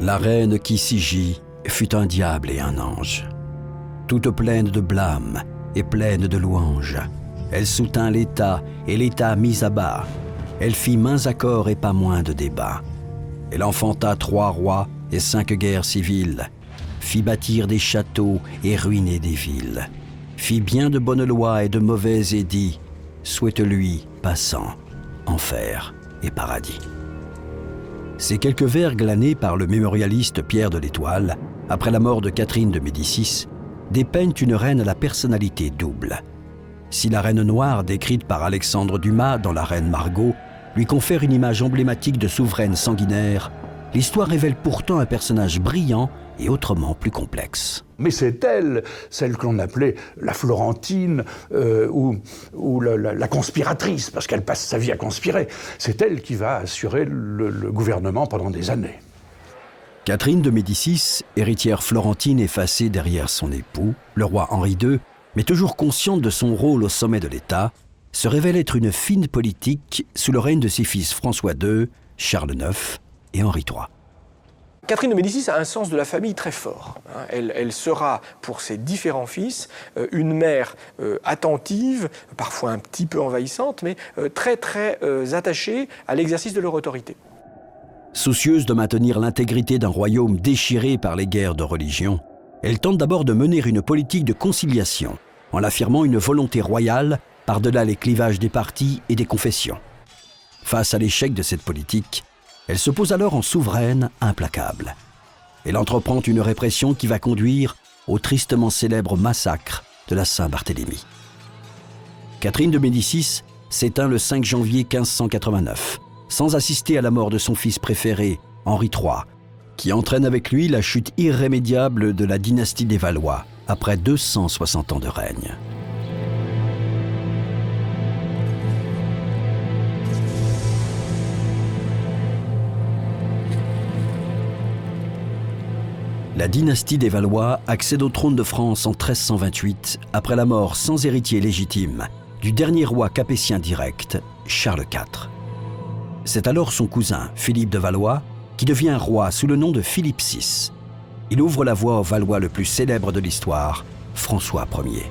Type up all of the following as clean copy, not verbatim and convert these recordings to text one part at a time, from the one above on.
La reine qui s'y gît fut un diable et un ange. Toute pleine de blâme et pleine de louanges, elle soutint l'État et l'État mis à bas. Elle fit maints accords et pas moins de débats. Elle enfanta 3 rois et 5 guerres civiles, fit bâtir des châteaux et ruiner des villes, fit bien de bonnes lois et de mauvais édits, souhaite-lui, passant, enfer et paradis. Ces quelques vers glanés par le mémorialiste Pierre de l'Étoile, après la mort de Catherine de Médicis, dépeignent une reine à la personnalité double. Si la reine noire décrite par Alexandre Dumas dans La Reine Margot lui confère une image emblématique de souveraine sanguinaire, l'histoire révèle pourtant un personnage brillant et autrement plus complexe. Mais c'est elle, celle que l'on appelait la Florentine ou la conspiratrice, parce qu'elle passe sa vie à conspirer. C'est elle qui va assurer le gouvernement pendant des années. Catherine de Médicis, héritière florentine effacée derrière son époux, le roi Henri II, mais toujours consciente de son rôle au sommet de l'État, se révèle être une fine politique sous le règne de ses fils François II, Charles IX et Henri III. Catherine de Médicis a un sens de la famille très fort. Elle sera, pour ses différents fils, une mère attentive, parfois un petit peu envahissante, mais très attachée à l'exercice de leur autorité. Soucieuse de maintenir l'intégrité d'un royaume déchiré par les guerres de religion, elle tente d'abord de mener une politique de conciliation, en affirmant une volonté royale par-delà les clivages des partis et des confessions. Face à l'échec de cette politique, elle se pose alors en souveraine implacable. Elle entreprend une répression qui va conduire au tristement célèbre massacre de la Saint-Barthélemy. Catherine de Médicis s'éteint le 5 janvier 1589, sans assister à la mort de son fils préféré, Henri III, qui entraîne avec lui la chute irrémédiable de la dynastie des Valois, après 260 ans de règne. La dynastie des Valois accède au trône de France en 1328, après la mort sans héritier légitime du dernier roi capétien direct, Charles IV. C'est alors son cousin, Philippe de Valois, qui devient roi sous le nom de Philippe VI. Il ouvre la voie au Valois le plus célèbre de l'histoire, François Ier.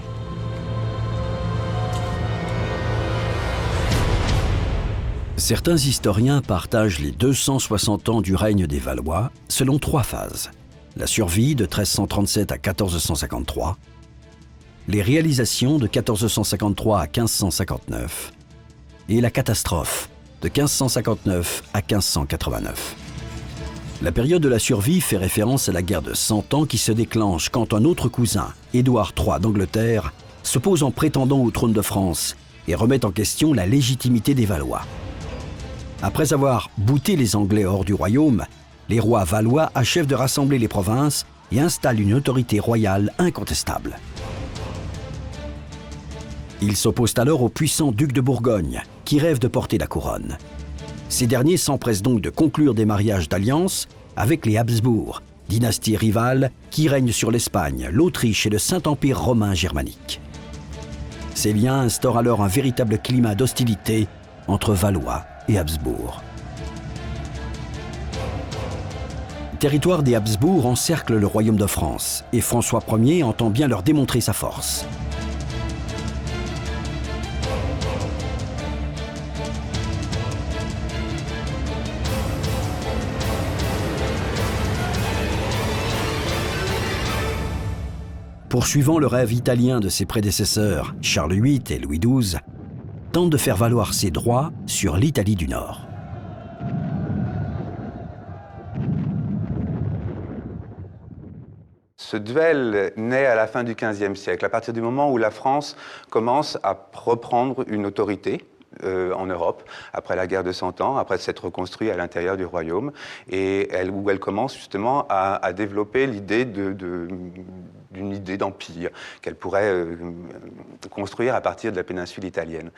Certains historiens partagent les 260 ans du règne des Valois selon 3 phases. La survie de 1337 à 1453, les réalisations de 1453 à 1559 et la catastrophe de 1559 à 1589. La période de la survie fait référence à la guerre de 100 ans qui se déclenche quand un autre cousin, Édouard III d'Angleterre, se pose en prétendant au trône de France et remet en question la légitimité des Valois. Après avoir bouté les Anglais hors du royaume, les rois valois achèvent de rassembler les provinces et installent une autorité royale incontestable. Ils s'opposent alors aux puissants ducs de Bourgogne, qui rêvent de porter la couronne. Ces derniers s'empressent donc de conclure des mariages d'alliance avec les Habsbourg, dynastie rivale qui règne sur l'Espagne, l'Autriche et le Saint-Empire romain germanique. Ces liens instaurent alors un véritable climat d'hostilité entre Valois et Habsbourg. Le territoire des Habsbourg encercle le royaume de France et François Ier entend bien leur démontrer sa force. Poursuivant le rêve italien de ses prédécesseurs, Charles VIII et Louis XII, tente de faire valoir ses droits sur l'Italie du Nord. Ce duel naît à la fin du XVe siècle, à partir du moment où la France commence à reprendre une autorité en Europe, après la guerre de 100 ans, après s'être reconstruite à l'intérieur du royaume, et où elle commence justement à développer l'idée d'une idée d'empire qu'elle pourrait construire à partir de la péninsule italienne.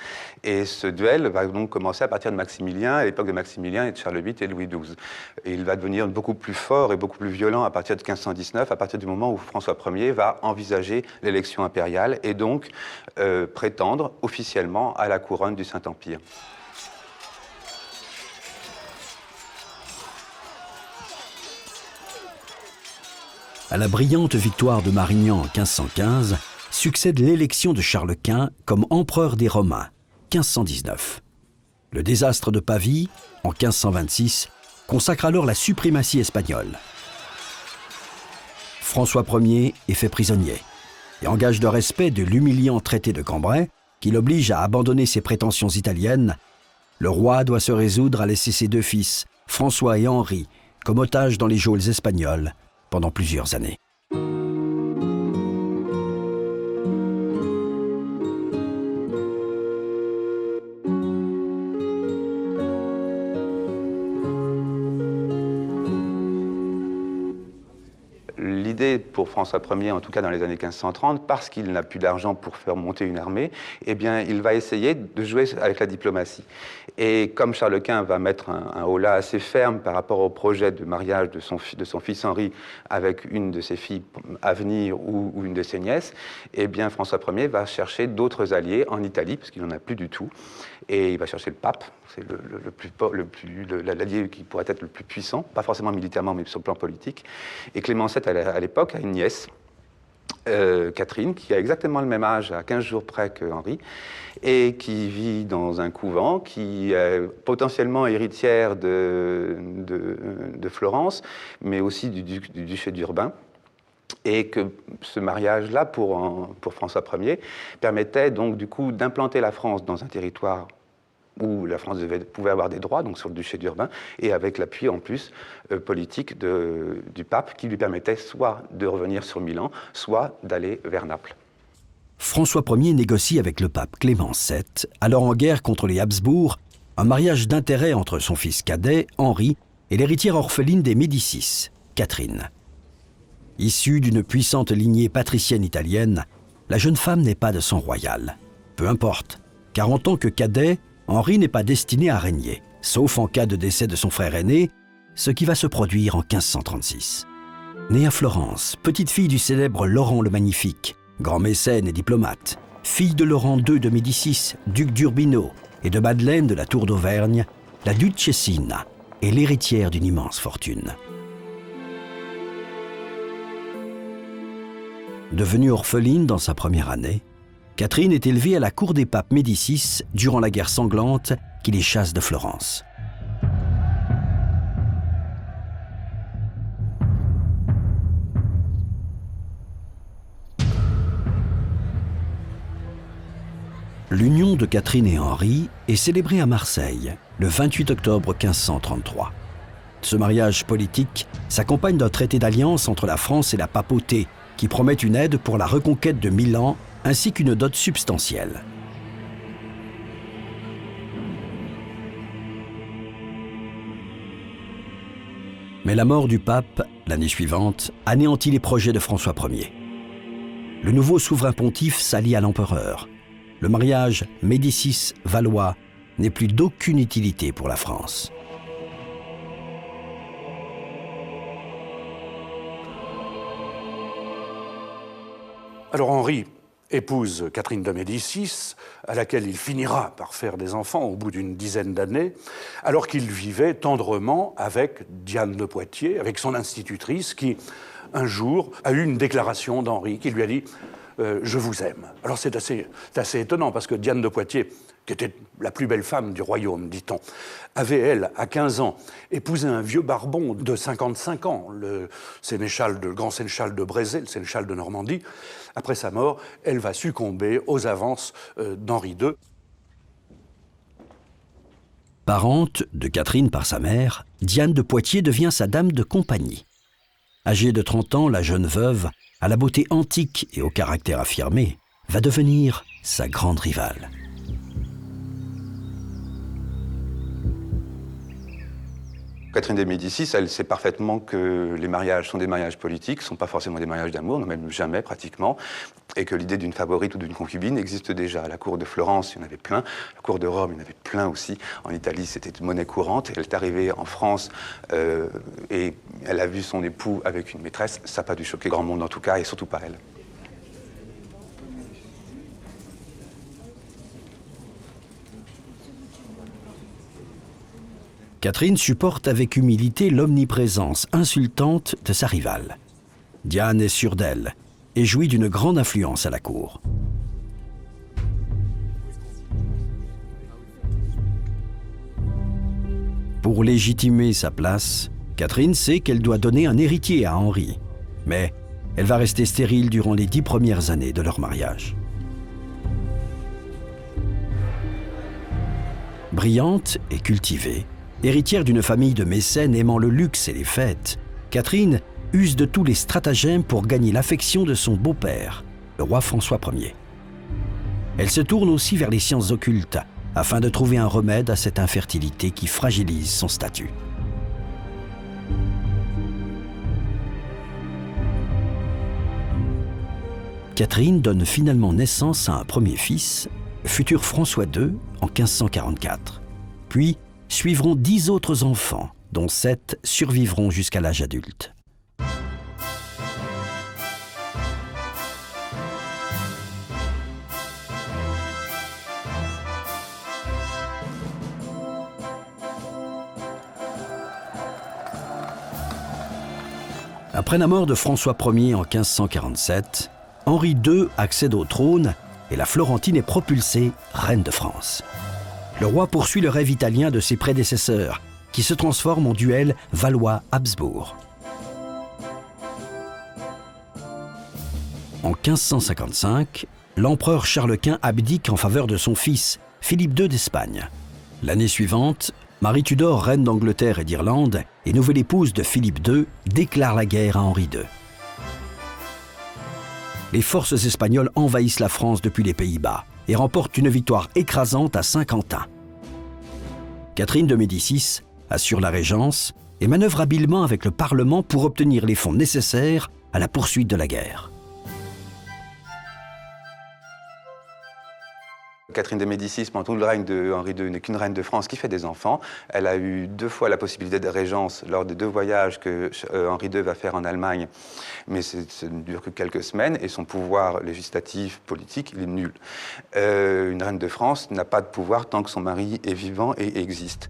Et ce duel va donc commencer à partir de Maximilien, à l'époque de Maximilien et de Charles VIII et de Louis XII. Et il va devenir beaucoup plus fort et beaucoup plus violent à partir de 1519, à partir du moment où François Ier va envisager l'élection impériale et donc prétendre officiellement à la couronne du Saint-Empire. À la brillante victoire de Marignan en 1515, succède l'élection de Charles Quint comme empereur des Romains, 1519. Le désastre de Pavie, en 1526, consacre alors la suprématie espagnole. François Ier est fait prisonnier et en gage de respect de l'humiliant traité de Cambrai, qui l'oblige à abandonner ses prétentions italiennes, le roi doit se résoudre à laisser ses deux fils, François et Henri, comme otages dans les geôles espagnoles pendant plusieurs années. L'idée pour François Ier, en tout cas dans les années 1530, parce qu'il n'a plus d'argent pour faire monter une armée, eh bien, il va essayer de jouer avec la diplomatie. Et comme Charles Quint va mettre un holà assez ferme par rapport au projet de mariage de son fils Henri avec une de ses filles à venir ou une de ses nièces, eh bien, François Ier va chercher d'autres alliés en Italie, parce qu'il n'en a plus du tout. Et il va chercher le pape, c'est l'allié qui pourrait être le plus puissant, pas forcément militairement, mais sur le plan politique. Et Clément VII, à l'époque, a une nièce, Catherine, qui a exactement le même âge, à 15 jours près que Henri, et qui vit dans un couvent, qui est potentiellement héritière de Florence, mais aussi du duché d'Urbain. Et que ce mariage-là, pour François Ier, permettait donc du coup d'implanter la France dans un territoire où la France pouvait avoir des droits, donc sur le duché d'Urbain, et avec l'appui en plus politique du pape, qui lui permettait soit de revenir sur Milan, soit d'aller vers Naples. François Ier négocie avec le pape Clément VII, alors en guerre contre les Habsbourg, un mariage d'intérêt entre son fils cadet, Henri, et l'héritière orpheline des Médicis, Catherine. Issue d'une puissante lignée patricienne italienne, la jeune femme n'est pas de sang royal. Peu importe, car en tant que cadet, Henri n'est pas destiné à régner, sauf en cas de décès de son frère aîné, ce qui va se produire en 1536. Née à Florence, petite fille du célèbre Laurent le Magnifique, grand mécène et diplomate, fille de Laurent II de Médicis, duc d'Urbino, et de Madeleine de la Tour d'Auvergne, la Duchessina est l'héritière d'une immense fortune. Devenue orpheline dans sa première année, Catherine est élevée à la cour des papes Médicis durant la guerre sanglante qui les chasse de Florence. L'union de Catherine et Henri est célébrée à Marseille le 28 octobre 1533. Ce mariage politique s'accompagne d'un traité d'alliance entre la France et la papauté qui promet une aide pour la reconquête de Milan ainsi qu'une dot substantielle. Mais la mort du pape, l'année suivante, anéantit les projets de François Ier. Le nouveau souverain pontife s'allie à l'empereur. Le mariage Médicis-Valois n'est plus d'aucune utilité pour la France. Alors Henri épouse Catherine de Médicis, à laquelle il finira par faire des enfants au bout d'une dizaine d'années, alors qu'il vivait tendrement avec Diane de Poitiers, avec son institutrice, qui, un jour, a eu une déclaration d'Henri qui lui a dit « Je vous aime ». Alors c'est assez étonnant, parce que Diane de Poitiers, qui était la plus belle femme du royaume, dit-on, avait, elle, à 15 ans, épousé un vieux barbon de 55 ans, le grand sénéchal de Brézé, le sénéchal de Normandie. Après sa mort, elle va succomber aux avances d'Henri II. Parente de Catherine par sa mère, Diane de Poitiers devient sa dame de compagnie. Âgée de 30 ans, la jeune veuve, à la beauté antique et au caractère affirmé, va devenir sa grande rivale. Catherine de Médicis, elle sait parfaitement que les mariages sont des mariages politiques, ne sont pas forcément des mariages d'amour, non même jamais pratiquement, et que l'idée d'une favorite ou d'une concubine existe déjà. À la cour de Florence, il y en avait plein, à la cour de Rome, il y en avait plein aussi. En Italie, c'était une monnaie courante. Elle est arrivée en France et elle a vu son époux avec une maîtresse. Ça n'a pas dû choquer grand monde en tout cas, et surtout pas elle. Catherine supporte avec humilité l'omniprésence insultante de sa rivale. Diane est sûre d'elle et jouit d'une grande influence à la cour. Pour légitimer sa place, Catherine sait qu'elle doit donner un héritier à Henri, mais elle va rester stérile durant les 10 premières années de leur mariage. Brillante et cultivée, héritière d'une famille de mécènes aimant le luxe et les fêtes, Catherine use de tous les stratagèmes pour gagner l'affection de son beau-père, le roi François Ier. Elle se tourne aussi vers les sciences occultes, afin de trouver un remède à cette infertilité qui fragilise son statut. Catherine donne finalement naissance à un premier fils, futur François II, en 1544. Puis suivront 10 autres enfants, dont 7 survivront jusqu'à l'âge adulte. Après la mort de François Ier en 1547, Henri II accède au trône et la Florentine est propulsée reine de France. Le roi poursuit le rêve italien de ses prédécesseurs, qui se transforme en duel Valois-Habsbourg. En 1555, l'empereur Charles Quint abdique en faveur de son fils, Philippe II d'Espagne. L'année suivante, Marie Tudor, reine d'Angleterre et d'Irlande, et nouvelle épouse de Philippe II, déclare la guerre à Henri II. Les forces espagnoles envahissent la France depuis les Pays-Bas et remportent une victoire écrasante à Saint-Quentin. Catherine de Médicis assure la régence et manœuvre habilement avec le Parlement pour obtenir les fonds nécessaires à la poursuite de la guerre. Catherine de Médicis, pendant tout le règne de Henri II, n'est qu'une reine de France qui fait des enfants. Elle a eu 2 fois la possibilité de régence lors des 2 voyages que Henri II va faire en Allemagne, mais ça ne dure que quelques semaines et son pouvoir législatif, politique, il est nul. Une reine de France n'a pas de pouvoir tant que son mari est vivant et existe.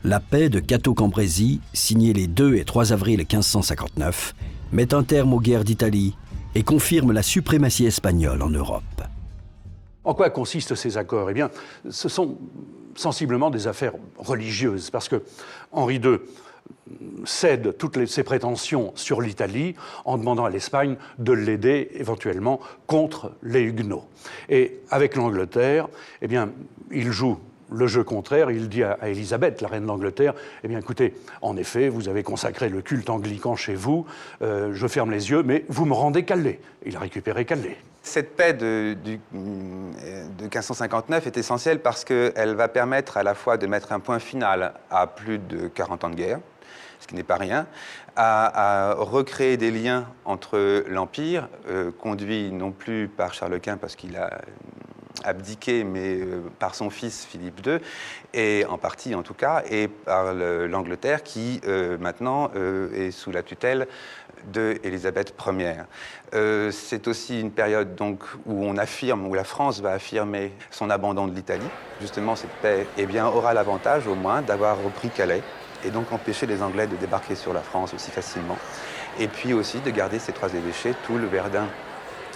La paix de Cateau-Cambrésis, signée les 2 et 3 avril 1559, met un terme aux guerres d'Italie et confirme la suprématie espagnole en Europe. En quoi consistent ces accords? Eh bien, ce sont sensiblement des affaires religieuses, parce que Henri II cède toutes ses prétentions sur l'Italie en demandant à l'Espagne de l'aider éventuellement contre les Huguenots. Et avec l'Angleterre, eh bien, il joue le jeu contraire. Il dit à Élisabeth, la reine d'Angleterre, eh bien écoutez, en effet, vous avez consacré le culte anglican chez vous, je ferme les yeux, mais vous me rendez Calais. Il a récupéré Calais. Cette paix de 1559 est essentielle parce qu'elle va permettre à la fois de mettre un point final à plus de 40 ans de guerre, ce qui n'est pas rien, à recréer des liens entre l'Empire, conduit non plus par Charles Quint parce qu'il a abdiqué, mais par son fils Philippe II, et en partie en tout cas, et par l'Angleterre qui maintenant est sous la tutelle d'Élisabeth Ier. C'est aussi une période donc où on affirme, où la France va affirmer son abandon de l'Italie. Justement, cette paix aura l'avantage au moins d'avoir repris Calais et donc empêcher les Anglais de débarquer sur la France aussi facilement. Et puis aussi de garder ces 3 évêchés, Toul, Verdun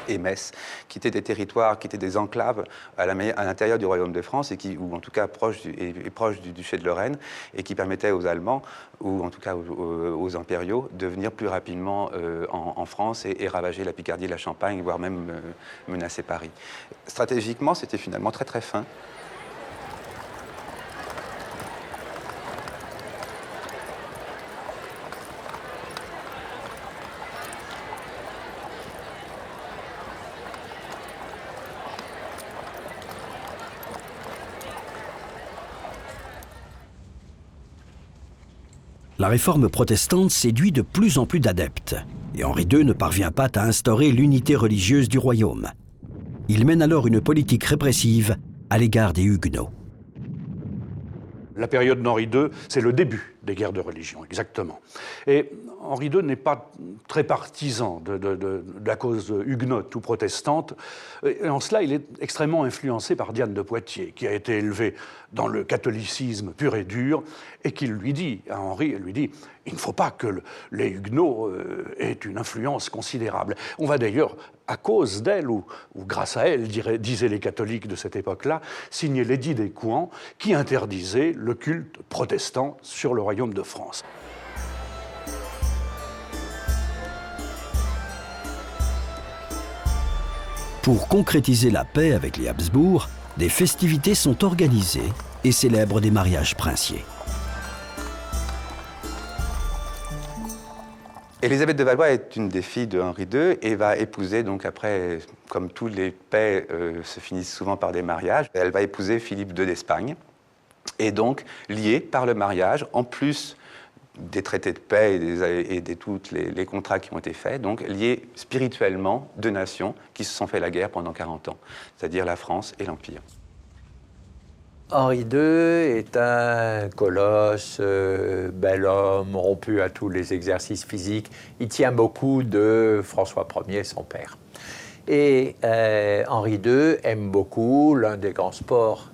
et Metz, qui étaient des territoires, qui étaient des enclaves à l'intérieur du royaume de France, ou en tout cas proches du duché de Lorraine, et qui permettaient aux Allemands, ou en tout cas aux impériaux, de venir plus rapidement en France et ravager la Picardie et la Champagne, voire même menacer Paris. Stratégiquement, c'était finalement très très fin. La réforme protestante séduit de plus en plus d'adeptes, et Henri II ne parvient pas à instaurer l'unité religieuse du royaume. Il mène alors une politique répressive à l'égard des Huguenots. La période d'Henri II, c'est le début des guerres de religion, exactement. Et Henri II n'est pas très partisan de la cause huguenote ou protestante. Et en cela, il est extrêmement influencé par Diane de Poitiers, qui a été élevée dans le catholicisme pur et dur, et qui lui dit, à Henri, elle lui dit, il ne faut pas que les huguenots aient une influence considérable. On va d'ailleurs, à cause d'elle, ou grâce à elle, disaient les catholiques de cette époque-là, signer l'édit des Couans, qui interdisait le culte protestant sur le royaume de France. Pour concrétiser la paix avec les Habsbourg, des festivités sont organisées et célèbrent des mariages princiers. Élisabeth de Valois est une des filles de Henri II et va épouser, donc après, comme tous les paix se finissent souvent par des mariages, elle va épouser Philippe II d'Espagne, et donc liée par le mariage, en plus des traités de paix et de tous les contrats qui ont été faits, donc liés spirituellement deux nations qui se sont fait la guerre pendant 40 ans, c'est-à-dire la France et l'Empire. Henri II est un colosse, bel homme, rompu à tous les exercices physiques. Il tient beaucoup de François Ier, son père. Et Henri II aime beaucoup l'un des grands sports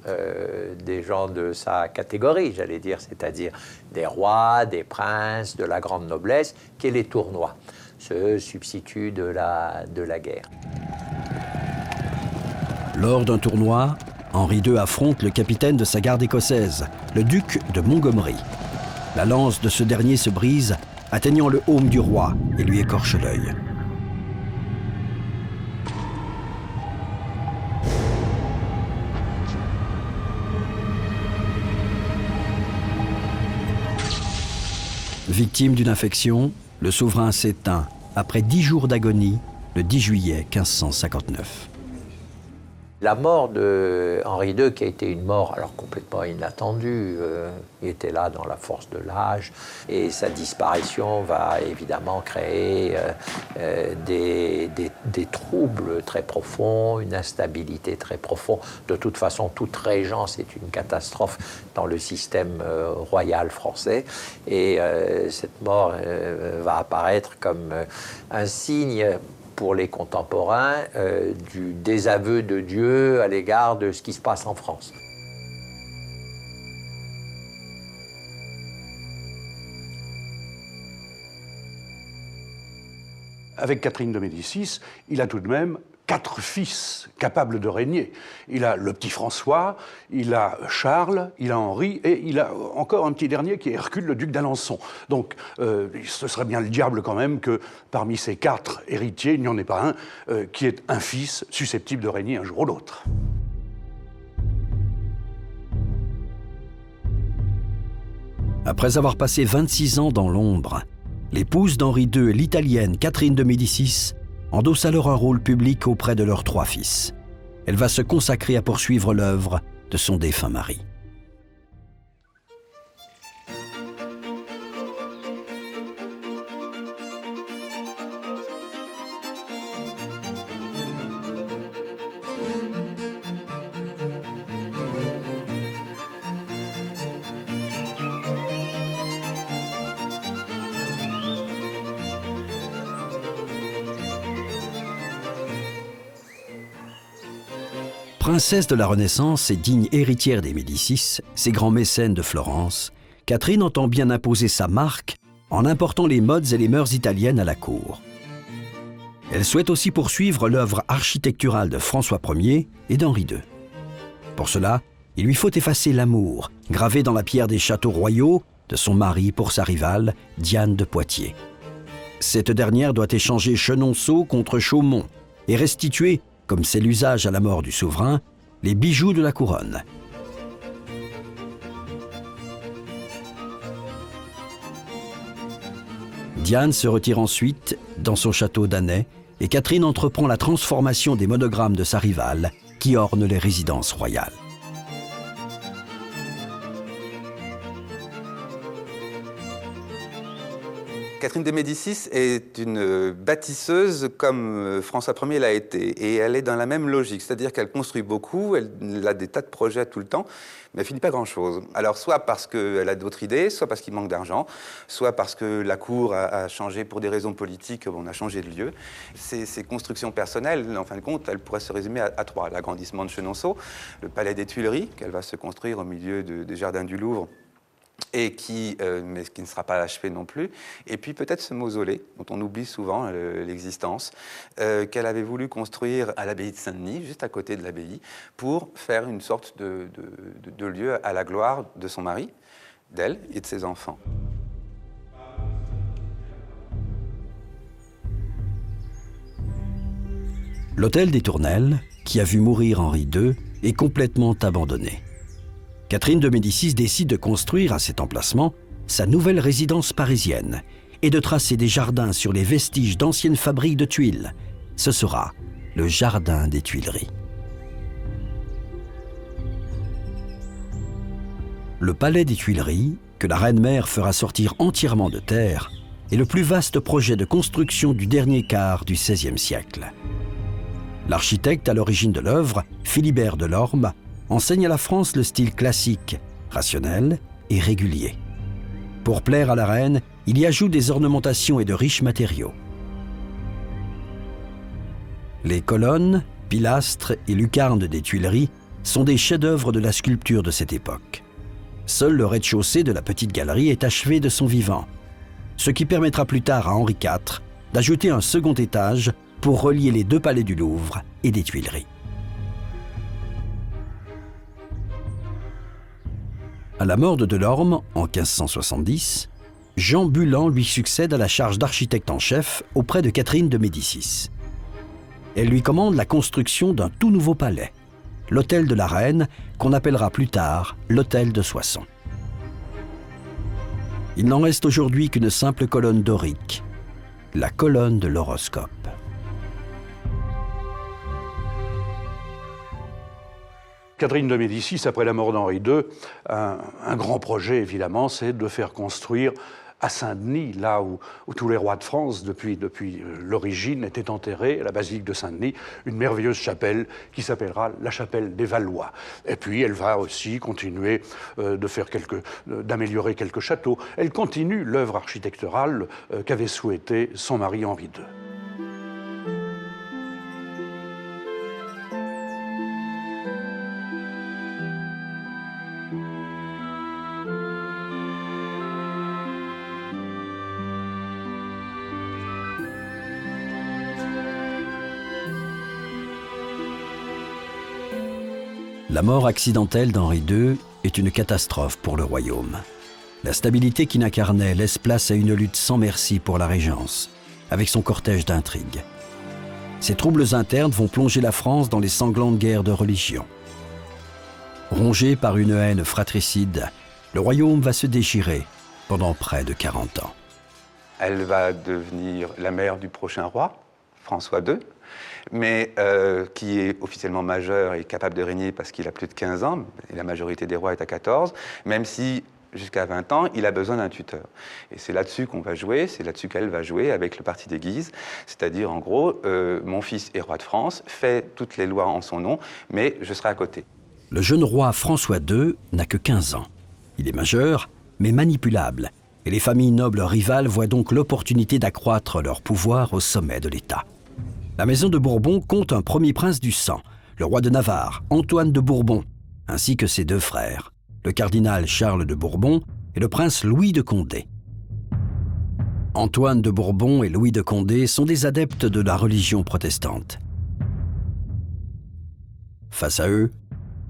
des gens de sa catégorie, j'allais dire, c'est-à-dire des rois, des princes, de la grande noblesse, qui est les tournois, ce substitut de la guerre. Lors d'un tournoi, Henri II affronte le capitaine de sa garde écossaise, le duc de Montgomery. La lance de ce dernier se brise, atteignant le aume du roi et lui écorche l'œil. Victime d'une infection, le souverain s'éteint après 10 jours d'agonie, le 10 juillet 1559. La mort de Henri II, qui a été une mort alors complètement inattendue, il était là dans la force de l'âge, et sa disparition va évidemment créer des troubles très profonds, une instabilité très profonde. De toute façon, toute régence est une catastrophe dans le système royal français, et cette mort va apparaître comme un signe pour les contemporains du désaveu de Dieu à l'égard de ce qui se passe en France. Avec Catherine de Médicis, il a tout de même 4 fils capables de régner. Il a le petit François, il a Charles, il a Henri, et il a encore un petit dernier qui est Hercule, le duc d'Alençon. Donc ce serait bien le diable quand même que parmi ces 4 héritiers, il n'y en ait pas un qui ait un fils susceptible de régner un jour ou l'autre. Après avoir passé 26 ans dans l'ombre, l'épouse d'Henri II et l'italienne Catherine de Médicis endosse alors un rôle public auprès de leurs 3 fils. Elle va se consacrer à poursuivre l'œuvre de son défunt mari. Princesse de la Renaissance et digne héritière des Médicis, ces grands mécènes de Florence, Catherine entend bien imposer sa marque en important les modes et les mœurs italiennes à la cour. Elle souhaite aussi poursuivre l'œuvre architecturale de François Ier et d'Henri II. Pour cela, il lui faut effacer l'amour, gravé dans la pierre des châteaux royaux de son mari pour sa rivale, Diane de Poitiers. Cette dernière doit échanger Chenonceau contre Chaumont et restituer, comme c'est l'usage à la mort du souverain, les bijoux de la couronne. Diane se retire ensuite dans son château d'Annay et Catherine entreprend la transformation des monogrammes de sa rivale qui ornent les résidences royales. Catherine de Médicis est une bâtisseuse comme François Ier l'a été. Et elle est dans la même logique, c'est-à-dire qu'elle construit beaucoup, elle a des tas de projets tout le temps, mais elle finit pas grand-chose. Alors soit parce qu'elle a d'autres idées, soit parce qu'il manque d'argent, soit parce que la cour a changé pour des raisons politiques, on a changé de lieu. Ces constructions personnelles, en fin de compte, elles pourraient se résumer à trois. L'agrandissement de Chenonceau, le palais des Tuileries, qu'elle va se construire au milieu des jardins du Louvre, mais qui ne sera pas achevé non plus. Et puis peut-être ce mausolée, dont on oublie souvent l'existence, qu'elle avait voulu construire à l'abbaye de Saint-Denis, juste à côté de l'abbaye, pour faire une sorte de lieu à la gloire de son mari, d'elle et de ses enfants. L'hôtel des Tournelles, qui a vu mourir Henri II, est complètement abandonné. Catherine de Médicis décide de construire à cet emplacement sa nouvelle résidence parisienne et de tracer des jardins sur les vestiges d'anciennes fabriques de tuiles. Ce sera le jardin des Tuileries. Le palais des Tuileries, que la reine-mère fera sortir entièrement de terre, est le plus vaste projet de construction du dernier quart du XVIe siècle. L'architecte à l'origine de l'œuvre, Philibert Delorme, enseigne à la France le style classique, rationnel et régulier. Pour plaire à la reine, il y ajoute des ornementations et de riches matériaux. Les colonnes, pilastres et lucarnes des Tuileries sont des chefs-d'œuvre de la sculpture de cette époque. Seul le rez-de-chaussée de la petite galerie est achevé de son vivant, ce qui permettra plus tard à Henri IV d'ajouter un second étage pour relier les deux palais du Louvre et des Tuileries. À la mort de Delorme, en 1570, Jean Bulan lui succède à la charge d'architecte en chef auprès de Catherine de Médicis. Elle lui commande la construction d'un tout nouveau palais, l'hôtel de la Reine, qu'on appellera plus tard l'hôtel de Soissons. Il n'en reste aujourd'hui qu'une simple colonne dorique, la colonne de l'horoscope. Catherine de Médicis, après la mort d'Henri II, un grand projet, évidemment, c'est de faire construire à Saint-Denis, là où tous les rois de France, depuis l'origine, étaient enterrés, à la basilique de Saint-Denis, une merveilleuse chapelle qui s'appellera la chapelle des Valois. Et puis, elle va aussi continuer d'améliorer quelques châteaux. Elle continue l'œuvre architecturale qu'avait souhaité son mari Henri II. La mort accidentelle d'Henri II est une catastrophe pour le royaume. La stabilité qu'il incarnait laisse place à une lutte sans merci pour la régence, avec son cortège d'intrigues. Ces troubles internes vont plonger la France dans les sanglantes guerres de religion. Rongé par une haine fratricide, le royaume va se déchirer pendant près de 40 ans. Elle va devenir la mère du prochain roi, François II, mais qui est officiellement majeur et capable de régner parce qu'il a plus de 15 ans, et la majorité des rois est à 14, même si jusqu'à 20 ans, il a besoin d'un tuteur. Et c'est là-dessus qu'on va jouer, c'est là-dessus qu'elle va jouer avec le parti des Guises, c'est-à-dire en gros, mon fils est roi de France, fait toutes les lois en son nom, mais je serai à côté. Le jeune roi François II n'a que 15 ans. Il est majeur, mais manipulable, et les familles nobles rivales voient donc l'opportunité d'accroître leur pouvoir au sommet de l'État. La maison de Bourbon compte un premier prince du sang, le roi de Navarre, Antoine de Bourbon, ainsi que ses deux frères, le cardinal Charles de Bourbon et le prince Louis de Condé. Antoine de Bourbon et Louis de Condé sont des adeptes de la religion protestante. Face à eux,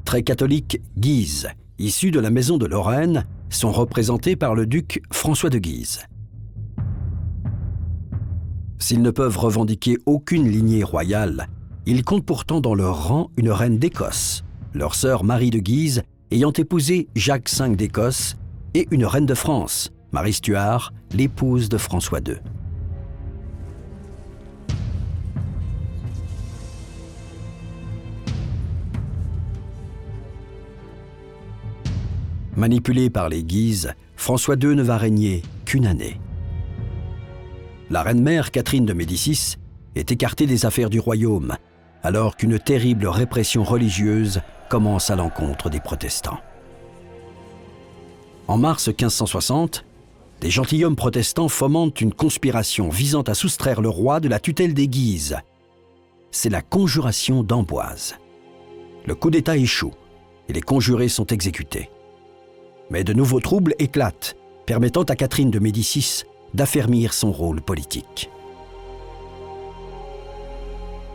très catholiques Guises, issus de la maison de Lorraine, sont représentés par le duc François de Guise. S'ils ne peuvent revendiquer aucune lignée royale, ils comptent pourtant dans leur rang une reine d'Écosse, leur sœur Marie de Guise ayant épousé Jacques V d'Écosse, et une reine de France, Marie Stuart, l'épouse de François II. Manipulé par les Guises, François II ne va régner qu'une année. La reine-mère Catherine de Médicis est écartée des affaires du royaume, alors qu'une terrible répression religieuse commence à l'encontre des protestants. En mars 1560, des gentilshommes protestants fomentent une conspiration visant à soustraire le roi de la tutelle des Guises. C'est la conjuration d'Amboise. Le coup d'État échoue et les conjurés sont exécutés. Mais de nouveaux troubles éclatent, permettant à Catherine de Médicis d'affermir son rôle politique.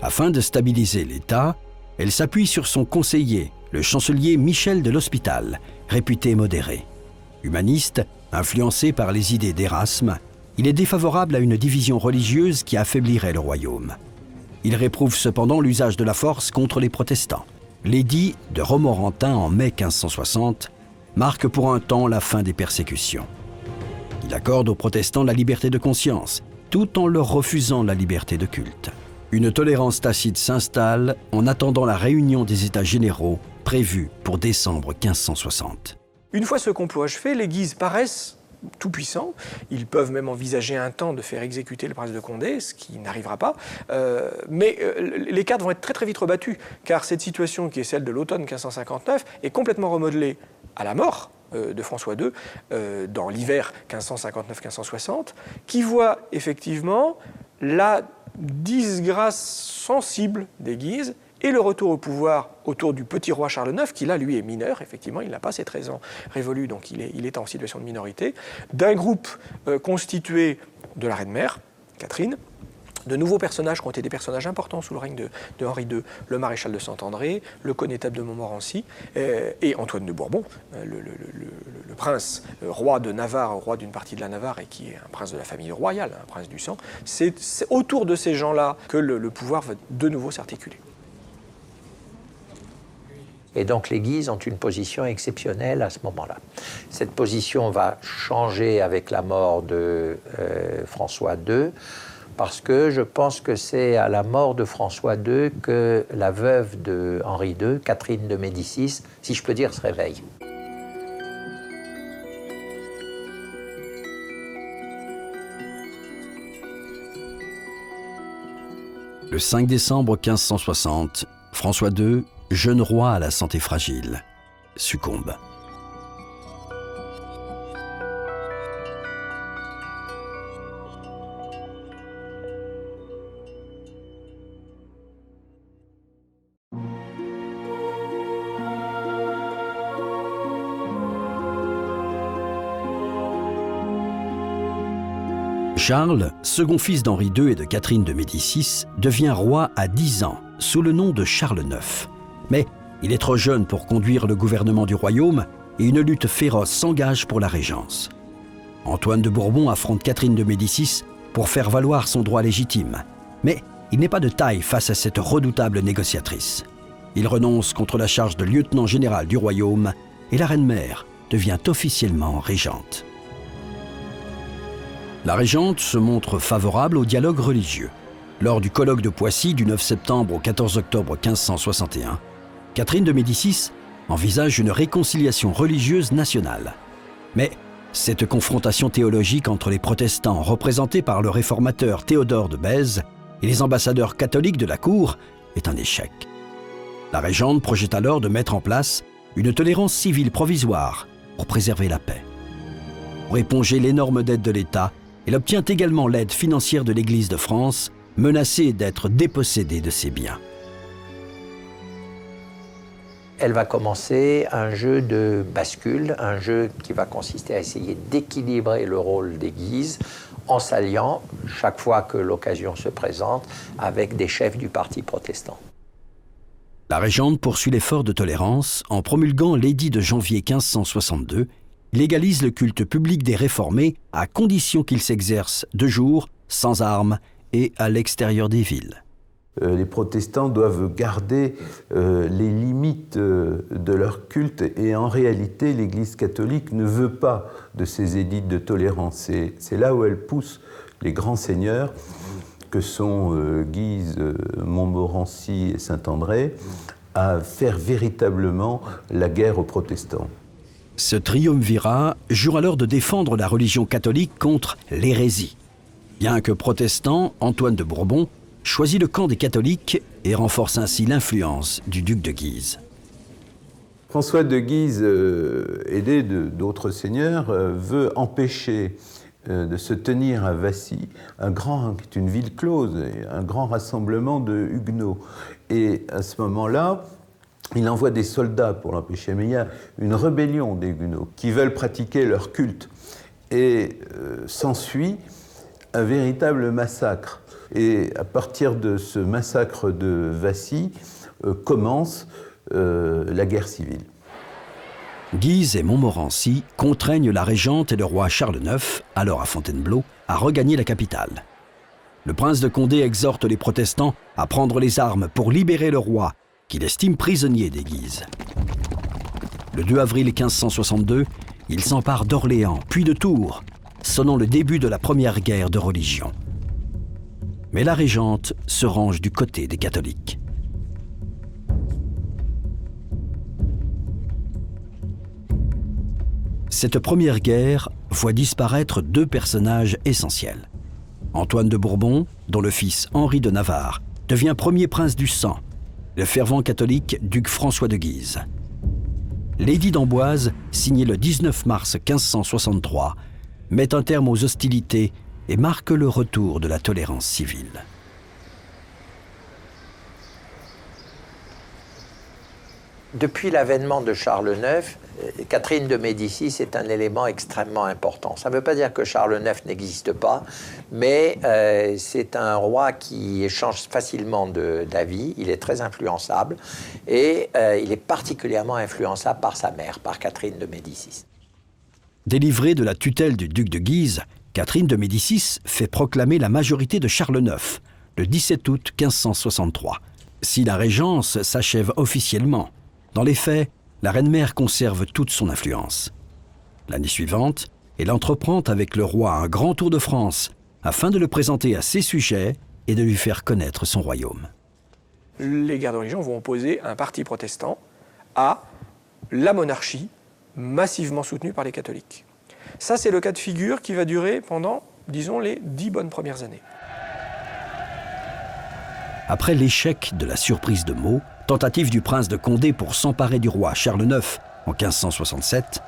Afin de stabiliser l'État, elle s'appuie sur son conseiller, le chancelier Michel de l'Hospital, réputé modéré. Humaniste, influencé par les idées d'Érasme, il est défavorable à une division religieuse qui affaiblirait le royaume. Il réprouve cependant l'usage de la force contre les protestants. L'édit de Romorantin en mai 1560 marque pour un temps la fin des persécutions. Il accorde aux protestants la liberté de conscience, tout en leur refusant la liberté de culte. Une tolérance tacite s'installe en attendant la réunion des États généraux prévue pour décembre 1560. Une fois ce complot achevé, les Guises paraissent tout-puissants. Ils peuvent même envisager un temps de faire exécuter le prince de Condé, ce qui n'arrivera pas. Mais les cartes vont être très très vite rebattues, car cette situation qui est celle de l'automne 1559 est complètement remodelée à la mort de François II, dans l'hiver 1559-1560, qui voit effectivement la disgrâce sensible des Guises et le retour au pouvoir autour du petit roi Charles IX, qui là, lui, est mineur, effectivement, il n'a pas ses 13 ans révolus, donc il est en situation de minorité, d'un groupe constitué de la reine-mère, Catherine, de nouveaux personnages qui ont été des personnages importants sous le règne de Henri II, le maréchal de Saint-André, le connétable de Montmorency et Antoine de Bourbon, le prince roi de Navarre, roi d'une partie de la Navarre et qui est un prince de la famille royale, un prince du sang. C'est autour de ces gens-là que le pouvoir va de nouveau s'articuler. Et donc les Guises ont une position exceptionnelle à ce moment-là. Cette position va changer avec la mort de François II, parce que je pense que c'est à la mort de François II que la veuve de Henri II, Catherine de Médicis, si je peux dire, se réveille. Le 5 décembre 1560, François II, jeune roi à la santé fragile, succombe. Charles, second fils d'Henri II et de Catherine de Médicis, devient roi à 10 ans, sous le nom de Charles IX. Mais il est trop jeune pour conduire le gouvernement du royaume et une lutte féroce s'engage pour la régence. Antoine de Bourbon affronte Catherine de Médicis pour faire valoir son droit légitime. Mais il n'est pas de taille face à cette redoutable négociatrice. Il renonce contre la charge de lieutenant général du royaume et la reine-mère devient officiellement régente. La régente se montre favorable au dialogue religieux. Lors du colloque de Poissy du 9 septembre au 14 octobre 1561, Catherine de Médicis envisage une réconciliation religieuse nationale. Mais cette confrontation théologique entre les protestants représentés par le réformateur Théodore de Bèze et les ambassadeurs catholiques de la cour est un échec. La régente projette alors de mettre en place une tolérance civile provisoire pour préserver la paix. Pour éponger l'énorme dette de l'État, elle obtient également l'aide financière de l'Église de France, menacée d'être dépossédée de ses biens. Elle va commencer un jeu de bascule, un jeu qui va consister à essayer d'équilibrer le rôle des Guises en s'alliant, chaque fois que l'occasion se présente, avec des chefs du parti protestant. La régente poursuit l'effort de tolérance en promulguant l'édit de janvier 1562, légalise le culte public des réformés à condition qu'il s'exerce de jour, sans armes et à l'extérieur des villes. Les protestants doivent garder les limites de leur culte et en réalité l'Église catholique ne veut pas de ces édits de tolérance. C'est là où elle pousse les grands seigneurs que sont Guise, Montmorency et Saint-André à faire véritablement la guerre aux protestants. Ce triumvirat jure alors de défendre la religion catholique contre l'hérésie. Bien que protestant, Antoine de Bourbon choisit le camp des catholiques et renforce ainsi l'influence du duc de Guise. François de Guise, aidé d'autres seigneurs, veut empêcher de se tenir à Vassy, qui est une ville close, un grand rassemblement de Huguenots. Et à ce moment-là, il envoie des soldats pour l'empêcher. Mais il y a une rébellion des Huguenots qui veulent pratiquer leur culte. Et s'ensuit un véritable massacre. Et à partir de ce massacre de Vassy, commence la guerre civile. Guise et Montmorency contraignent la régente et le roi Charles IX, alors à Fontainebleau, à regagner la capitale. Le prince de Condé exhorte les protestants à prendre les armes pour libérer le roi, qu'il estime prisonnier des Guises. Le 2 avril 1562, il s'empare d'Orléans, puis de Tours, sonnant le début de la première guerre de religion. Mais la régente se range du côté des catholiques. Cette première guerre voit disparaître deux personnages essentiels. Antoine de Bourbon, dont le fils Henri de Navarre devient premier prince du sang, le fervent catholique duc François de Guise. L'édit d'Amboise, signé le 19 mars 1563, met un terme aux hostilités et marque le retour de la tolérance civile. Depuis l'avènement de Charles IX, Catherine de Médicis est un élément extrêmement important. Ça ne veut pas dire que Charles IX n'existe pas, mais c'est un roi qui change facilement d'avis, il est très influençable, et il est particulièrement influençable par sa mère, par Catherine de Médicis. Délivrée de la tutelle du duc de Guise, Catherine de Médicis fait proclamer la majorité de Charles IX, le 17 août 1563. Si la régence s'achève officiellement, dans les faits, la reine-mère conserve toute son influence. L'année suivante, elle entreprend avec le roi un grand tour de France afin de le présenter à ses sujets et de lui faire connaître son royaume. Les guerres de religion vont opposer un parti protestant à la monarchie, massivement soutenue par les catholiques. Ça, c'est le cas de figure qui va durer pendant, disons, les 10 bonnes premières années. Après l'échec de la surprise de Meaux, tentative du prince de Condé pour s'emparer du roi Charles IX en 1567,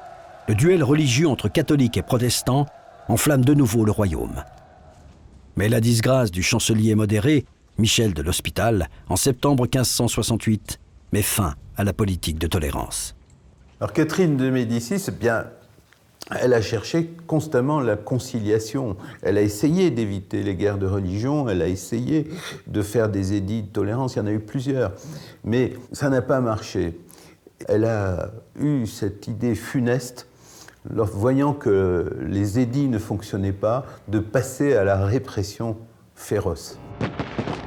le duel religieux entre catholiques et protestants enflamme de nouveau le royaume. Mais la disgrâce du chancelier modéré, Michel de l'Hospital, en septembre 1568, met fin à la politique de tolérance. Alors Catherine de Médicis, eh bien, elle a cherché constamment la conciliation. Elle a essayé d'éviter les guerres de religion, elle a essayé de faire des édits de tolérance, il y en a eu plusieurs. Mais ça n'a pas marché. Elle a eu cette idée funeste, voyant que les édits ne fonctionnaient pas, de passer à la répression féroce.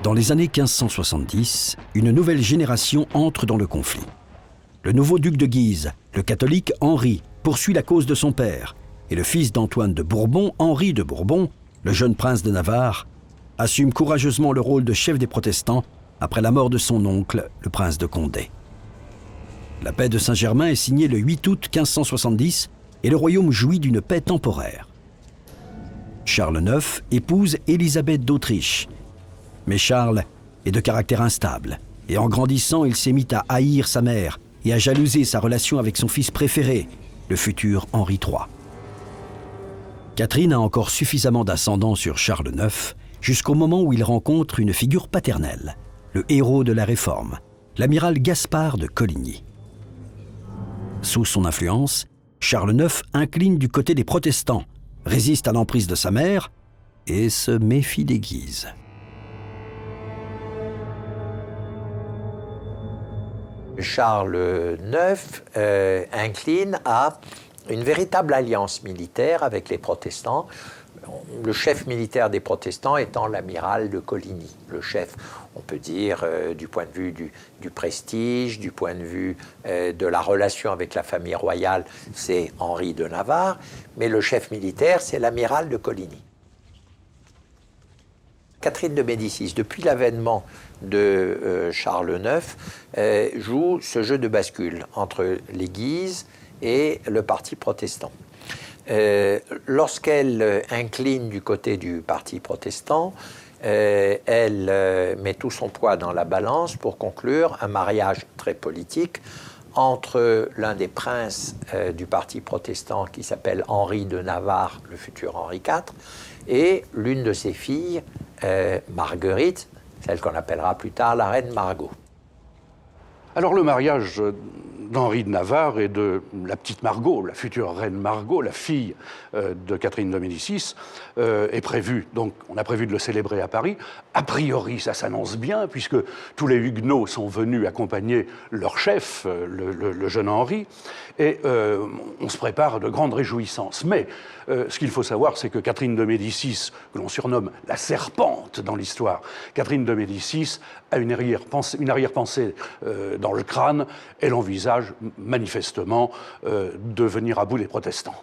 Dans les années 1570, une nouvelle génération entre dans le conflit. Le nouveau duc de Guise, le catholique Henri, poursuit la cause de son père, et le fils d'Antoine de Bourbon, Henri de Bourbon, le jeune prince de Navarre, assume courageusement le rôle de chef des protestants après la mort de son oncle, le prince de Condé. La paix de Saint-Germain est signée le 8 août 1570 et le royaume jouit d'une paix temporaire. Charles IX épouse Élisabeth d'Autriche, mais Charles est de caractère instable, et en grandissant, il s'est mis à haïr sa mère et à jalouser sa relation avec son fils préféré, le futur Henri III. Catherine a encore suffisamment d'ascendant sur Charles IX jusqu'au moment où il rencontre une figure paternelle, le héros de la Réforme, l'amiral Gaspard de Coligny. Sous son influence, Charles IX incline du côté des protestants, résiste à l'emprise de sa mère et se méfie des Guises. Charles IX incline à une véritable alliance militaire avec les protestants, le chef militaire des protestants étant l'amiral de Coligny. Le chef, on peut dire, du point de vue du prestige, du point de vue de la relation avec la famille royale, c'est Henri de Navarre, mais le chef militaire, c'est l'amiral de Coligny. Catherine de Médicis, depuis l'avènement de Charles IX, joue ce jeu de bascule entre les Guises et le parti protestant. Lorsqu'elle incline du côté du parti protestant, elle met tout son poids dans la balance pour conclure un mariage très politique entre l'un des princes du parti protestant qui s'appelle Henri de Navarre, le futur Henri IV, et l'une de ses filles, Marguerite, celle qu'on appellera plus tard la reine Margot. Alors le mariage d'Henri de Navarre et de la petite Margot, la future reine Margot, la fille de Catherine de Médicis, est prévu. Donc on a prévu de le célébrer à Paris. A priori, ça s'annonce bien, puisque tous les Huguenots sont venus accompagner leur chef, le jeune Henri, et on se prépare à de grandes réjouissances. Mais ce qu'il faut savoir, c'est que Catherine de Médicis, que l'on surnomme la serpente dans l'histoire, Catherine de Médicis a une arrière-pensée dans le crâne. Elle envisage manifestement de venir à bout des protestants.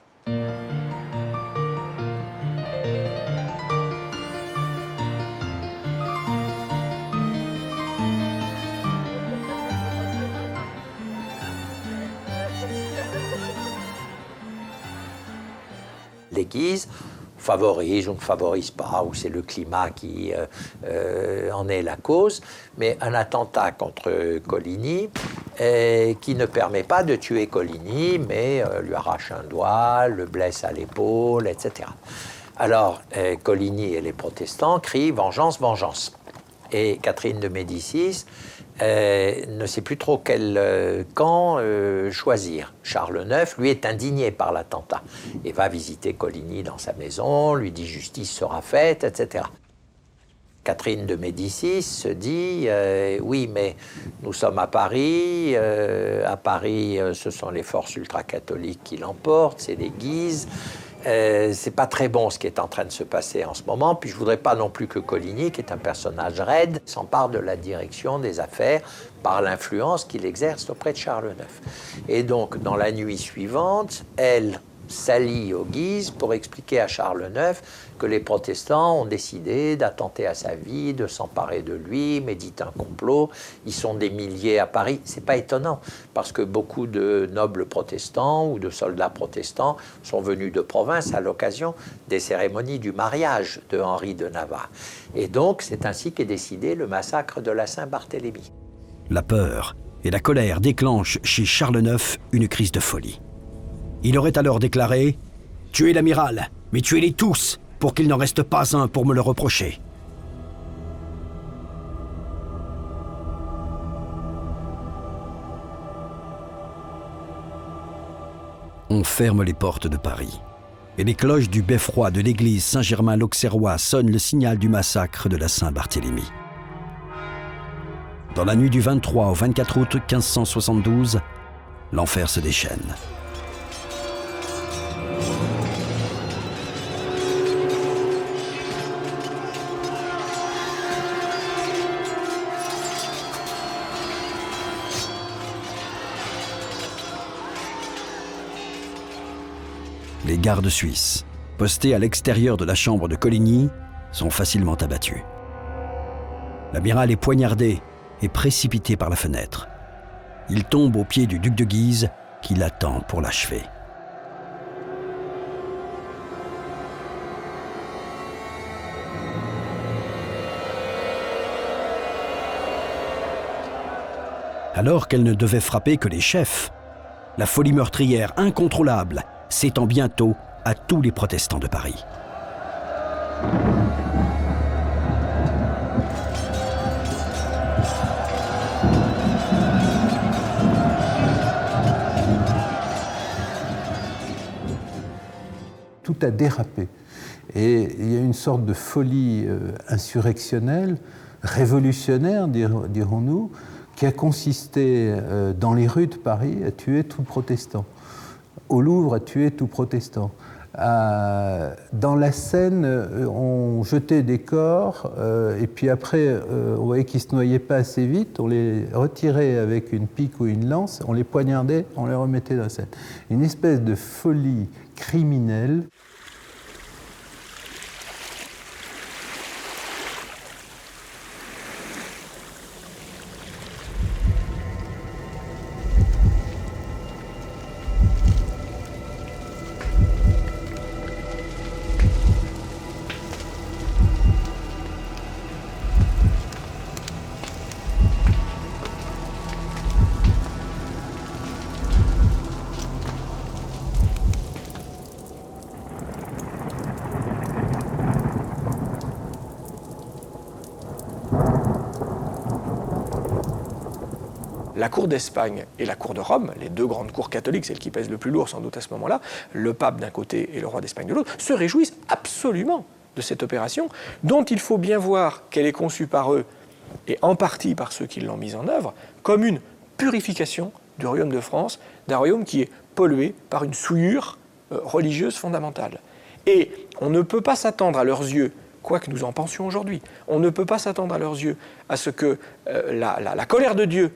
Les Guises favorisent ou ne favorisent pas, ou c'est le climat qui en est la cause, mais un attentat contre Coligny qui ne permet pas de tuer Coligny, mais lui arrache un doigt, le blesse à l'épaule, etc. Alors Coligny et les protestants crient « vengeance, vengeance ». Et Catherine de Médicis ne sait plus trop quel camp choisir. Charles IX, lui, est indigné par l'attentat et va visiter Coligny dans sa maison, lui dit « justice sera faite », etc. Catherine de Médicis se dit oui, mais nous sommes à Paris, ce sont les forces ultra-catholiques qui l'emportent, c'est les Guises. C'est pas très bon ce qui est en train de se passer en ce moment, puis je voudrais pas non plus que Coligny, qui est un personnage raide, s'empare de la direction des affaires par l'influence qu'il exerce auprès de Charles IX. Et donc, dans la nuit suivante, elle s'allie aux Guises pour expliquer à Charles IX que les protestants ont décidé d'attenter à sa vie, de s'emparer de lui, méditent un complot. Ils sont des milliers à Paris. C'est pas étonnant, parce que beaucoup de nobles protestants ou de soldats protestants sont venus de province à l'occasion des cérémonies du mariage de Henri de Navarre. Et donc, c'est ainsi qu'est décidé le massacre de la Saint-Barthélemy. La peur et la colère déclenchent chez Charles IX une crise de folie. Il aurait alors déclaré « Tuez l'amiral, mais tuez-les tous, pour qu'il n'en reste pas un pour me le reprocher. » On ferme les portes de Paris, et les cloches du beffroi de l'église Saint-Germain-l'Auxerrois sonnent le signal du massacre de la Saint-Barthélemy. Dans la nuit du 23 au 24 août 1572, l'enfer se déchaîne. Les gardes suisses, postés à l'extérieur de la chambre de Coligny, sont facilement abattus. L'amiral est poignardé et précipité par la fenêtre. Il tombe aux pieds du duc de Guise qui l'attend pour l'achever. Alors qu'elle ne devait frapper que les chefs, la folie meurtrière incontrôlable s'étend bientôt à tous les protestants de Paris. Tout a dérapé. Et il y a une sorte de folie insurrectionnelle, révolutionnaire, dirons-nous, qui a consisté dans les rues de Paris à tuer tout protestant. Au Louvre, à tuer tout protestant. Dans la Seine, on jetait des corps, et puis après, on voyait qu'ils ne se noyaient pas assez vite, on les retirait avec une pique ou une lance, on les poignardait, on les remettait dans la Seine. Une espèce de folie criminelle. la cour d'Espagne et la cour de Rome, les deux grandes cours catholiques, celles qui pèsent le plus lourd sans doute à ce moment-là, le pape d'un côté et le roi d'Espagne de l'autre, se réjouissent absolument de cette opération, dont il faut bien voir qu'elle est conçue par eux, et en partie par ceux qui l'ont mise en œuvre, comme une purification du royaume de France, d'un royaume qui est pollué par une souillure religieuse fondamentale. Et on ne peut pas s'attendre à leurs yeux, quoi que nous en pensions aujourd'hui, on ne peut pas s'attendre à leurs yeux à ce que la colère de Dieu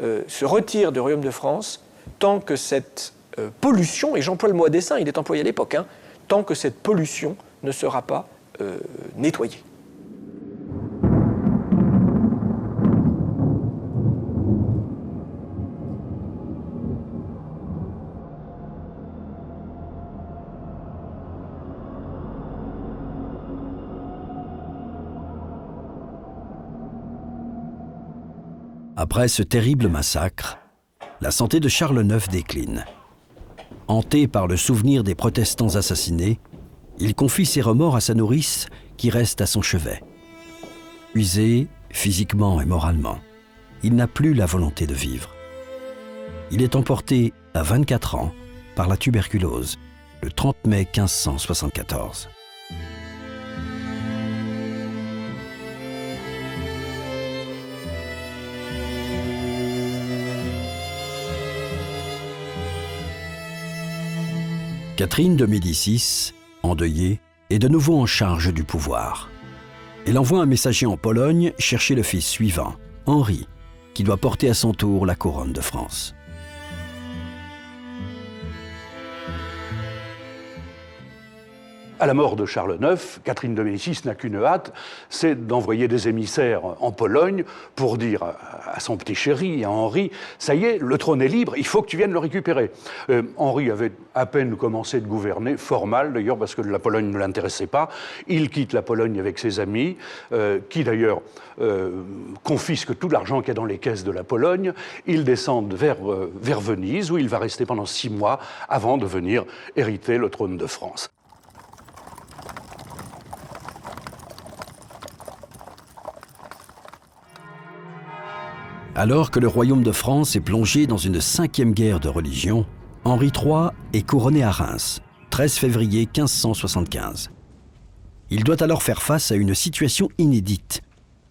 se retire du royaume de France tant que cette pollution, et j'emploie le mot à dessein, il est employé à l'époque, tant que cette pollution ne sera pas nettoyée. Après ce terrible massacre, la santé de Charles IX décline. Hanté par le souvenir des protestants assassinés, il confie ses remords à sa nourrice qui reste à son chevet. Usé physiquement et moralement, il n'a plus la volonté de vivre. Il est emporté à 24 ans par la tuberculose, le 30 mai 1574. Catherine de Médicis, endeuillée, est de nouveau en charge du pouvoir. Elle envoie un messager en Pologne chercher le fils suivant, Henri, qui doit porter à son tour la couronne de France. À la mort de Charles IX, Catherine de Médicis n'a qu'une hâte, c'est d'envoyer des émissaires en Pologne pour dire à son petit chéri, à Henri, ça y est, le trône est libre, il faut que tu viennes le récupérer. Henri avait à peine commencé de gouverner, fort mal d'ailleurs, parce que la Pologne ne l'intéressait pas. Il quitte la Pologne avec ses amis, qui d'ailleurs confisquent tout l'argent qu'il y a dans les caisses de la Pologne. Ils descendent vers Venise, où il va rester pendant 6 mois avant de venir hériter le trône de France. Alors que le royaume de France est plongé dans une 5e guerre de religion, Henri III est couronné à Reims, 13 février 1575. Il doit alors faire face à une situation inédite.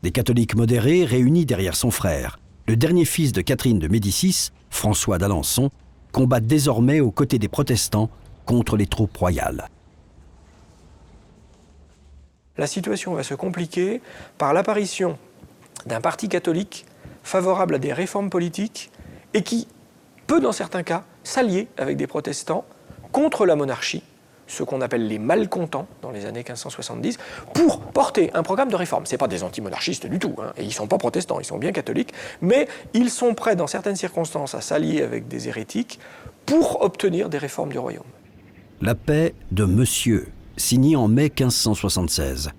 Des catholiques modérés réunis derrière son frère, le dernier fils de Catherine de Médicis, François d'Alençon, combattent désormais aux côtés des protestants contre les troupes royales. La situation va se compliquer par l'apparition d'un parti catholique favorable à des réformes politiques et qui peut, dans certains cas, s'allier avec des protestants contre la monarchie, ce qu'on appelle les malcontents dans les années 1570, pour porter un programme de réforme. Ce n'est pas des anti-monarchistes du tout, et ils ne sont pas protestants, ils sont bien catholiques, mais ils sont prêts, dans certaines circonstances, à s'allier avec des hérétiques pour obtenir des réformes du royaume. La paix de Monsieur, signée en mai 1576,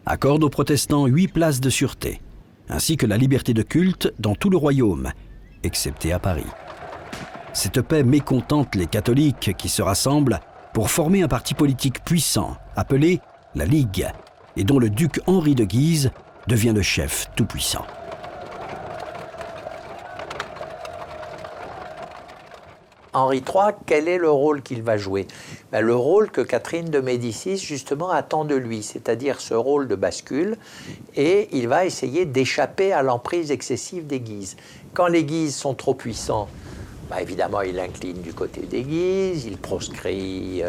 accorde aux protestants 8 places de sûreté, ainsi que la liberté de culte dans tout le royaume, excepté à Paris. Cette paix mécontente les catholiques qui se rassemblent pour former un parti politique puissant, appelé la Ligue, et dont le duc Henri de Guise devient le chef tout-puissant. Henri III, quel est le rôle qu'il va jouer ? Le rôle que Catherine de Médicis, justement, attend de lui, c'est-à-dire ce rôle de bascule, et il va essayer d'échapper à l'emprise excessive des Guises. Quand les Guises sont trop puissants, évidemment, il incline du côté des Guises, il proscrit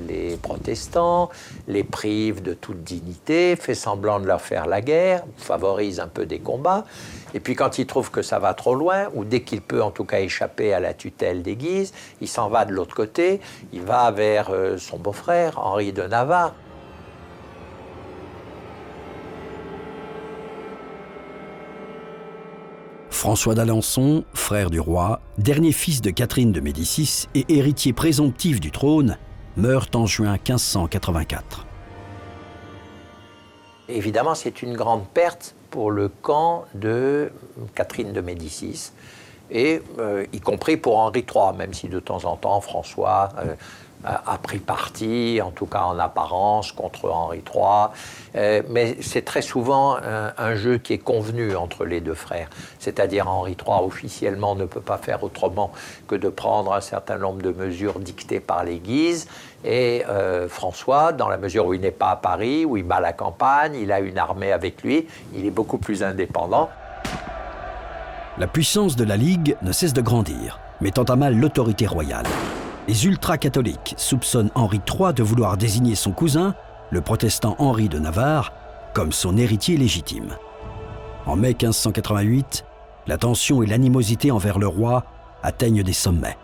les protestants, les prive de toute dignité, fait semblant de leur faire la guerre, favorise un peu des combats. Et puis quand il trouve que ça va trop loin, ou dès qu'il peut en tout cas échapper à la tutelle des Guises, il s'en va de l'autre côté, il va vers son beau-frère, Henri de Navarre. François d'Alençon, frère du roi, dernier fils de Catherine de Médicis et héritier présomptif du trône, meurt en juin 1584. Évidemment, c'est une grande perte pour le camp de Catherine de Médicis, et y compris pour Henri III, même si de temps en temps François a pris parti, en tout cas en apparence, contre Henri III. Mais c'est très souvent un jeu qui est convenu entre les deux frères. C'est-à-dire Henri III, officiellement, ne peut pas faire autrement que de prendre un certain nombre de mesures dictées par les Guises. Et François, dans la mesure où il n'est pas à Paris, où il bat la campagne, il a une armée avec lui, il est beaucoup plus indépendant. La puissance de la Ligue ne cesse de grandir, mettant à mal l'autorité royale. Les ultra-catholiques soupçonnent Henri III de vouloir désigner son cousin, le protestant Henri de Navarre, comme son héritier légitime. En mai 1588, la tension et l'animosité envers le roi atteignent des sommets.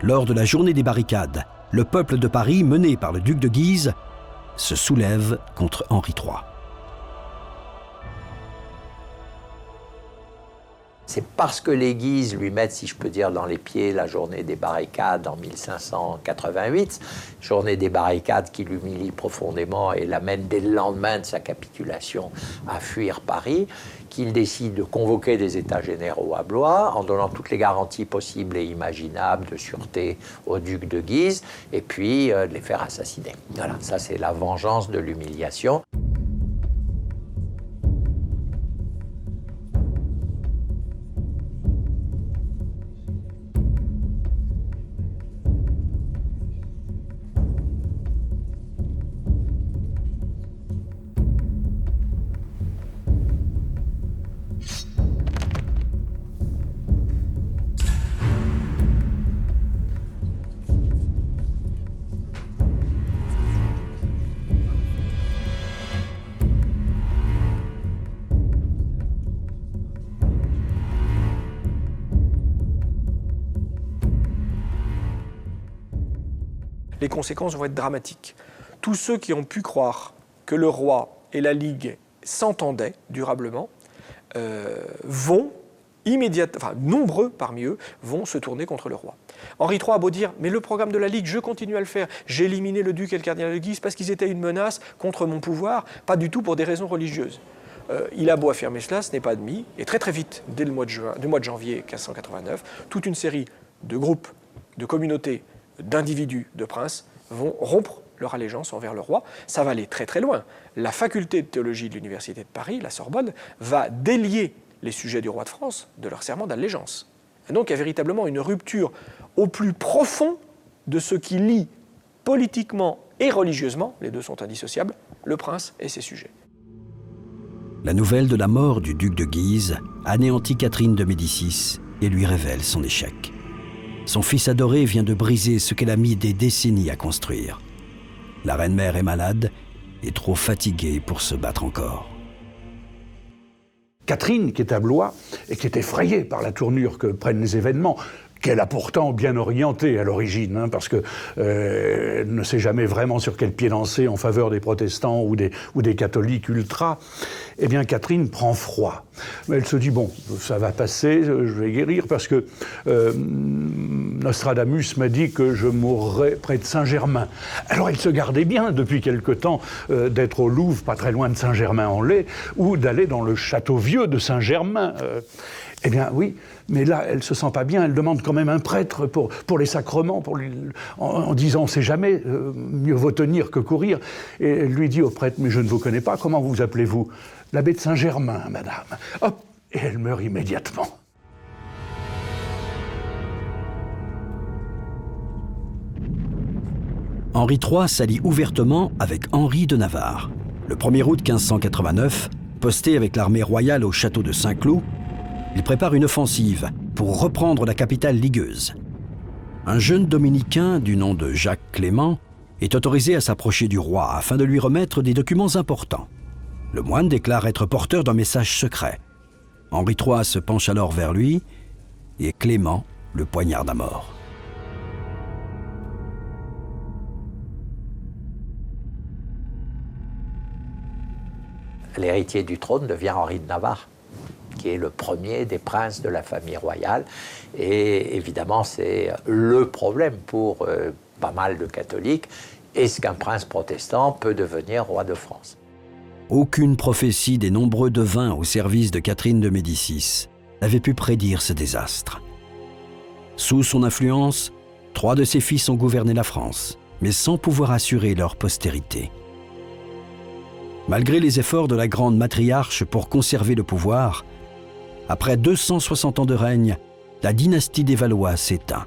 Lors de la journée des barricades, le peuple de Paris, mené par le duc de Guise, se soulève contre Henri III. C'est parce que les Guises lui mettent, si je peux dire, dans les pieds la journée des barricades en 1588, journée des barricades qui l'humilie profondément et l'amène dès le lendemain de sa capitulation à fuir Paris, qu'il décide de convoquer des États généraux à Blois en donnant toutes les garanties possibles et imaginables de sûreté au duc de Guise et puis de les faire assassiner. Voilà, ça c'est la vengeance de l'humiliation. Les conséquences vont être dramatiques. Tous ceux qui ont pu croire que le roi et la Ligue s'entendaient durablement vont immédiatement, enfin nombreux parmi eux, vont se tourner contre le roi. Henri III a beau dire « mais le programme de la Ligue, je continue à le faire. J'ai éliminé le duc et le cardinal de Guise parce qu'ils étaient une menace contre mon pouvoir, pas du tout pour des raisons religieuses. » Il a beau affirmer cela, ce n'est pas admis. Et très très vite, dès le mois de janvier 1589, toute une série de groupes, de communautés, d'individus, de princes, vont rompre leur allégeance envers le roi. Ça va aller très très loin. La faculté de théologie de l'Université de Paris, la Sorbonne, va délier les sujets du roi de France de leur serment d'allégeance. Et donc il y a véritablement une rupture au plus profond de ce qui lie politiquement et religieusement, les deux sont indissociables, le prince et ses sujets. La nouvelle de la mort du duc de Guise anéantit Catherine de Médicis et lui révèle son échec. Son fils adoré vient de briser ce qu'elle a mis des décennies à construire. La reine-mère est malade et trop fatiguée pour se battre encore. Catherine, qui est à Blois et qui est effrayée par la tournure que prennent les événements, qu'elle a pourtant bien orientée à l'origine, parce que ne sait jamais vraiment sur quel pied danser en faveur des protestants ou des catholiques ultra, eh bien Catherine prend froid. Mais elle se dit, bon, ça va passer, je vais guérir, parce que Nostradamus m'a dit que je mourrais près de Saint-Germain. Alors elle se gardait bien depuis quelque temps d'être au Louvre, pas très loin de Saint-Germain-en-Laye, ou d'aller dans le château vieux de Saint-Germain. Eh bien oui, mais là, elle ne se sent pas bien, elle demande quand même un prêtre pour les sacrements, en disant, on ne sait jamais, mieux vaut tenir que courir. Et elle lui dit au prêtre, mais je ne vous connais pas, comment vous appelez-vous ? L'abbé de Saint-Germain, madame. Hop, et elle meurt immédiatement. Henri III s'allie ouvertement avec Henri de Navarre. Le 1er août 1589, posté avec l'armée royale au château de Saint-Cloud, il prépare une offensive pour reprendre la capitale ligueuse. Un jeune dominicain du nom de Jacques Clément est autorisé à s'approcher du roi afin de lui remettre des documents importants. Le moine déclare être porteur d'un message secret. Henri III se penche alors vers lui et Clément le poignarde à mort. L'héritier du trône devient Henri de Navarre, qui est le premier des princes de la famille royale. Et évidemment, c'est le problème pour pas mal de catholiques. Est-ce qu'un prince protestant peut devenir roi de France ? Aucune prophétie des nombreux devins au service de Catherine de Médicis n'avait pu prédire ce désastre. Sous son influence, 3 de ses fils ont gouverné la France, mais sans pouvoir assurer leur postérité. Malgré les efforts de la grande matriarche pour conserver le pouvoir, après 260 ans de règne, la dynastie des Valois s'éteint.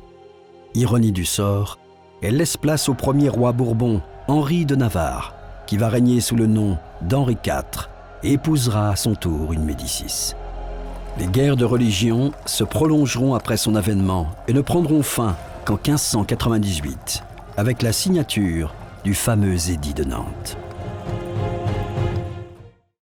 Ironie du sort, elle laisse place au premier roi Bourbon, Henri de Navarre, qui va régner sous le nom d'Henri IV et épousera à son tour une Médicis. Les guerres de religion se prolongeront après son avènement et ne prendront fin qu'en 1598, avec la signature du fameux édit de Nantes.